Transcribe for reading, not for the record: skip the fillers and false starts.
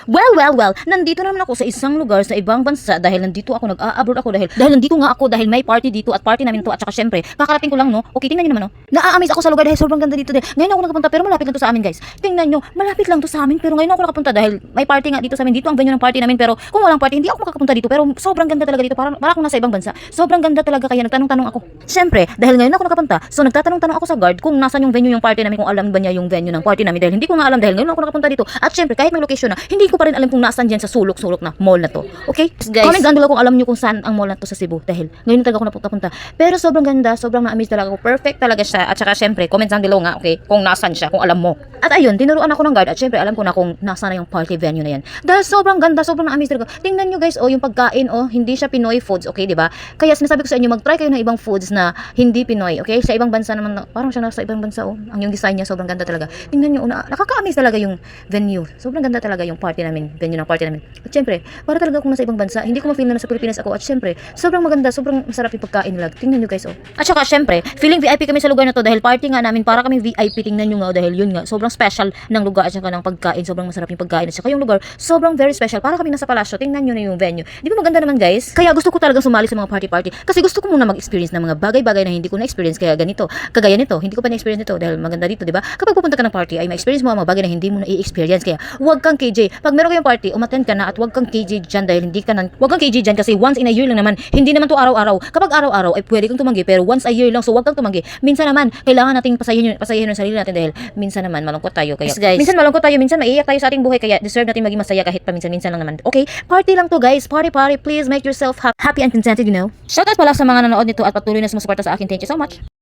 Well, nandito naman ako sa isang lugar sa ibang bansa dahil nandito ako, nag-a-abroad ako dahil nandito nga ako dahil may party dito at party namin to at saka syempre, kakarating ko lang no. Okay, tingnan niyo naman no. Naa-amaze ako sa lugar dahil sobrang ganda dito dahil. Ngayon ako nakapunta pero malapit lang to sa amin guys. Tingnan niyo, malapit lang to sa amin pero ngayon ako nakapunta dahil may party nga dito sa amin. Dito ang venue ng party namin pero kung walang party hindi ako makakapunta dito pero sobrang ganda talaga dito para akong nasa ibang bansa. Sobrang ganda talaga kaya nagtanong-tanong ako. Syempre, dahil ngayon ako nakapunta, so nagtatanong-tanong ako sa guard kung nasaan yung venue yung party namin, kung alam ba niya yung venue ng party namin dahil hindi ko nga alam dahil ngayon ako nakapunta dito. At syempre, kahit may location na, hindi ko pa rin alam kung nasaan diyan sa sulok-sulok na mall na to. Okay? Guys, comment down below kung alam niyo kung saan ang mall na to sa Cebu dahil ngayon talaga ako napunta-punta. Pero sobrang ganda, sobrang na-amaze talaga ako. Perfect talaga siya. At saka syempre, comment down below nga, okay? Kung nasaan siya, kung alam mo. At ayun, tinuruan ako ng guard at syempre alam ko na kung nasaan na yung party venue na yan. Dahil sobrang ganda, sobrang na-amaze talaga. Tingnan niyo guys, oh, yung pagkain, oh, hindi siya Pinoy foods, okay, 'di ba? Kaya sinasabi ko sa inyo, mag-try kayo ng ibang foods na hindi Pinoy, okay? Sa ibang bansa naman, parang siya nasa ibang bansa, oh. Ang yung design niya sobrang ganda talaga. Tingnan niyo, nakaka-amaze talaga yung venue. Sobrang ganda talaga yung party namin, venue ng party namin. At syempre, para talaga akong nasa ibang bansa, hindi ko ma-feel na nasa Pilipinas ako. At syempre, sobrang maganda, sobrang masarap yung pagkain nila. Tingnan niyo guys, oh. At saka syempre, feeling VIP kami sa lugar na to dahil party nga namin, para kami VIP. Tingnan niyo nga dahil yun nga, sobrang special ng lugar at saka ng pagkain, sobrang masarap yung pagkain at saka yung lugar, sobrang very special. Para kami nasa palasyo. Tingnan niyo na yung venue. Di ba maganda naman guys? Kaya gusto ko talagang sumali sa mga party kasi gusto ko muna mag-experience ng mga bagay-bagay na hindi ko na-experience kaya ganito. Kagaya nito, hindi ko pa na-experience nito dahil maganda dito, di ba? Kapag pupunta ka ng party ay ma-experience mo ang mga bagay na hindi mo na-i-experience kaya huwag kang KJ. Pag meron kayong party, umattend ka na at huwag kang KJ diyan dahil hindi ka huwag kang KJ diyan kasi once in a year lang naman. Hindi naman to araw-araw. Kapag araw-araw ay pwede kang tumanggi pero once a year lang so huwag kang tumanggi. Minsan naman kailangan nating pasayahin yung sarili natin dahil minsan naman malungkot tayo kaya guys, minsan malungkot tayo, minsan maiiyak tayo sa ating buhay kaya deserve natin maging masaya kahit paminsan-minsan lang naman. Okay? Party lang to guys. Party. Please make yourself happy and contented, you know. Shoutout pala sa mga nanonood nito at patuloy na sumusuporta sa akin. Thank you so much.